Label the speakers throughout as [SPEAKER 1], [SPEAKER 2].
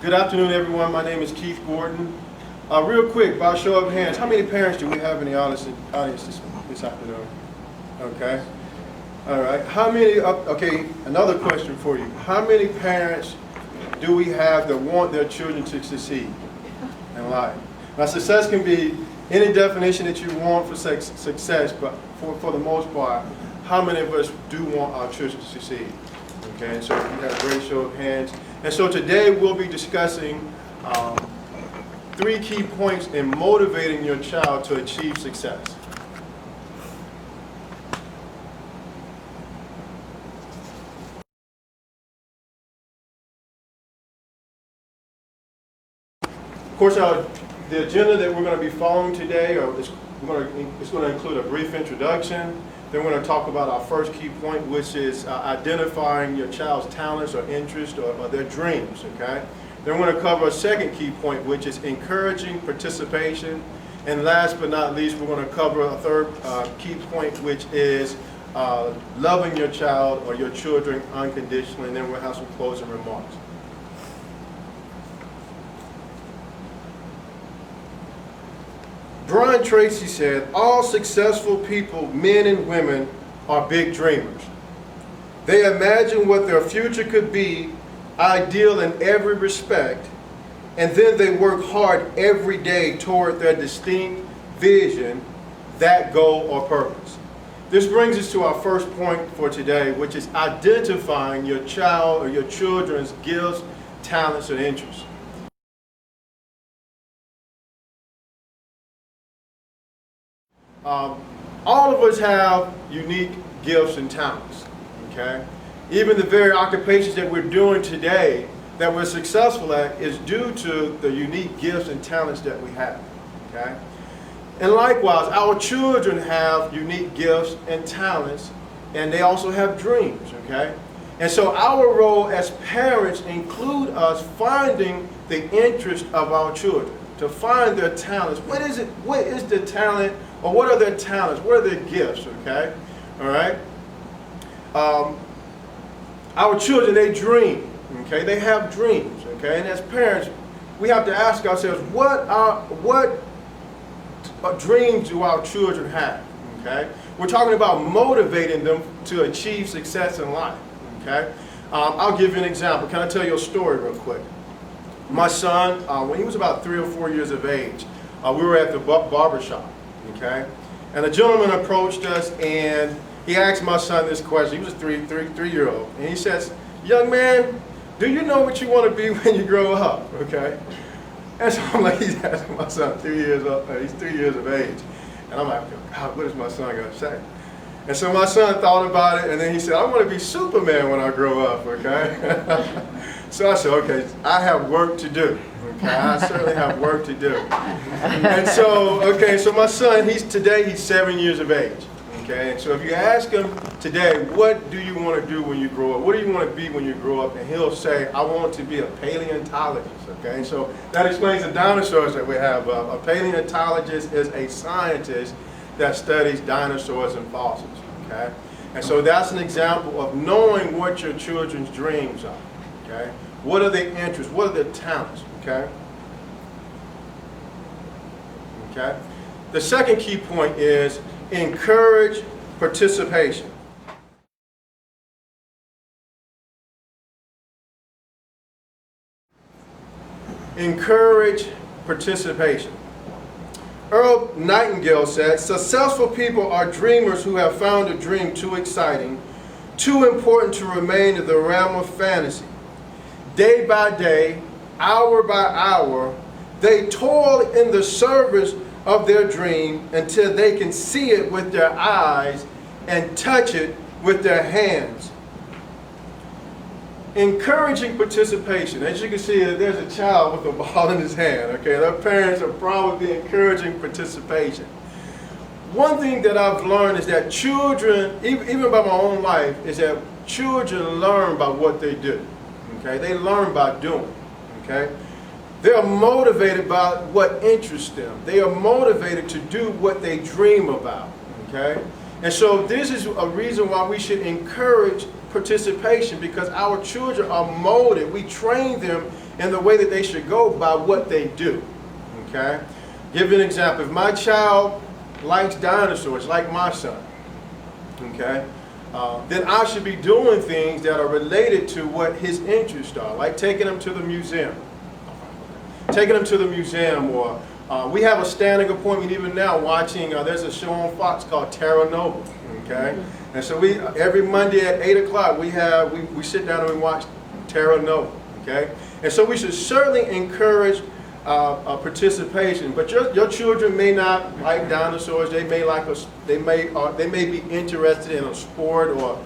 [SPEAKER 1] Good afternoon, everyone. My name is Keith Gordon. Real quick, by show of hands, how many parents do we have in the audience this afternoon? Okay. All right. How many? Okay. Another question for you. How many parents do we have that want their children to succeed in life? Now, success can be any definition that you want for success, but for the most part, how many of us do want our children to succeed? Okay. And so we have a great show of hands. And so today we'll be discussing 3 key points in motivating your child to achieve success. Of course, the agenda that we're going to be following today it's going to include a brief introduction. Then we're going to talk about our first key point, which is identifying your child's talents or interests or their dreams, okay? Then we're going to cover a second key point, which is encouraging participation. And last but not least, we're going to cover a third key point, which is loving your child or your children unconditionally. And then we'll have some closing remarks. Brian Tracy said, all successful people, men and women, are big dreamers. They imagine what their future could be, ideal in every respect, and then they work hard every day toward their distinct vision, that goal or purpose. This brings us to our first point for today, which is identifying your child or your children's gifts, talents, and interests. All of us have unique gifts and talents, okay? Even the very occupations that we're doing today that we're successful at is due to the unique gifts and talents that we have, okay? And likewise, our children have unique gifts and talents, and they also have dreams, okay? And so our role as parents include us finding the interest of our children, to find their talents. What is the talent, or what are their talents? What are their gifts, okay? All right? Our children, they dream, okay? They have dreams, okay? And as parents, we have to ask ourselves, what dreams do our children have, okay? We're talking about motivating them to achieve success in life, okay? I'll give you an example. Can I tell you a story real quick? My son, when he was about 3 or 4 years of age, we were at the barber shop, okay? And a gentleman approached us and he asked my son this question. He was a three-year-old. And he says, young man, do you know what you want to be when you grow up, okay? And so I'm like, he's asking my son, 3 years old, he's 3 years of age. And I'm like, God, what is my son going to say? And so my son thought about it and then he said, I want to be Superman when I grow up, okay? So I said, okay, I have work to do. Okay, I certainly have work to do. And so, okay, so my son, today he's 7 years of age. Okay, and so if you ask him today, what do you want to do when you grow up? What do you want to be when you grow up? And he'll say, I want to be a paleontologist. Okay, and so that explains the dinosaurs that we have. A paleontologist is a scientist that studies dinosaurs and fossils. Okay, and so that's an example of knowing what your children's dreams are. Okay, what are their interests? What are their talents? Okay. Okay. The second key point is encourage participation. Encourage participation. Earl Nightingale said, successful people are dreamers who have found a dream too exciting, too important to remain in the realm of fantasy. Day by day, hour by hour, they toil in the service of their dream until they can see it with their eyes and touch it with their hands. Encouraging participation. As you can see, there's a child with a ball in his hand. Okay, their parents are probably encouraging participation. One thing that I've learned is that children, even by my own life, is that children learn by what they do. Okay, they learn by doing. Okay, they are motivated by what interests them. They are motivated to do what they dream about. Okay, and so this is a reason why we should encourage participation because our children are molded. We train them in the way that they should go by what they do. Okay? Give you an example. If my child likes dinosaurs, like my son, okay, then I should be doing things that are related to what his interests are, like taking him to the museum. Taking him to the museum, or we have a standing appointment even now watching, there's a show on Fox called Terra Nova, okay? And so we, every Monday at 8 o'clock, we sit down and we watch Terra Nova, okay? And so we should certainly encourage participation, but your children may not like dinosaurs. They may like they may be interested in a sport or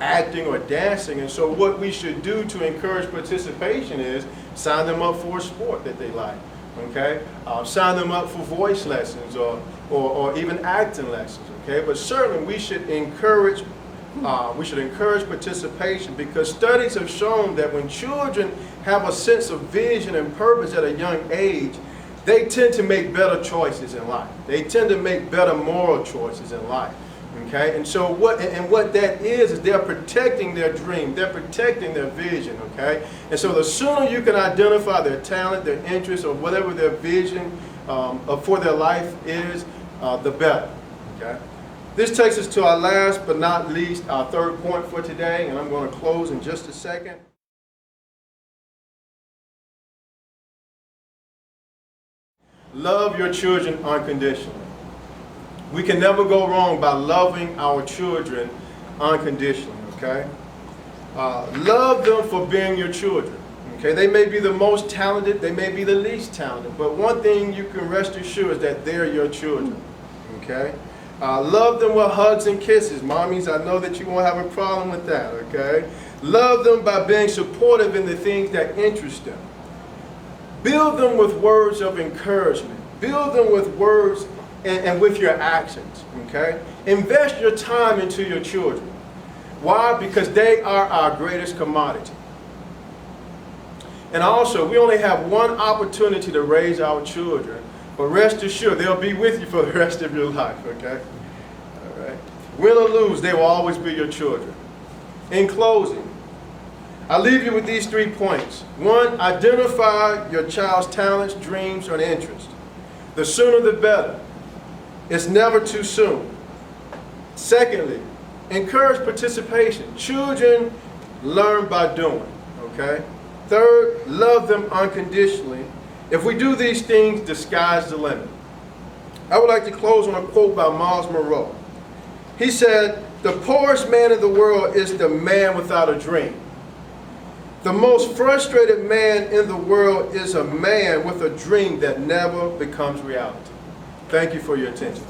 [SPEAKER 1] acting or dancing. And so what we should do to encourage participation is sign them up for a sport that they like. Okay, sign them up for voice lessons or even acting lessons. Okay, but certainly we should encourage participation, because studies have shown that when children have a sense of vision and purpose at a young age, they tend to make better choices in life. They tend to make better moral choices in life. Okay, and so what that is they're protecting their dream, they're protecting their vision. Okay, and so the sooner you can identify their talent, their interest, or whatever their vision for their life is, the better. Okay. This takes us to our last but not least, our third point for today, and I'm going to close in just a second. Love your children unconditionally. We can never go wrong by loving our children unconditionally, okay? Love them for being your children, okay? They may be the most talented, they may be the least talented, but one thing you can rest assured is that they're your children, okay? Love them with hugs and kisses. Mommies, I know that you won't have a problem with that, okay? Love them by being supportive in the things that interest them. Build them with words of encouragement. Build them with words and with your actions, okay? Invest your time into your children. Why? Because they are our greatest commodity. And also, we only have one opportunity to raise our children, but rest assured, they'll be with you for the rest of your life, okay? All right. Win or lose, they will always be your children. In closing, I'll leave you with these 3 points. 1, identify your child's talents, dreams, or interests. The sooner the better. It's never too soon. Secondly, encourage participation. Children learn by doing, okay? Third, love them unconditionally. If we do these things, the sky's the limit. I would like to close on a quote by Miles Monroe. He said, "The poorest man in the world is the man without a dream. The most frustrated man in the world is a man with a dream that never becomes reality." Thank you for your attention.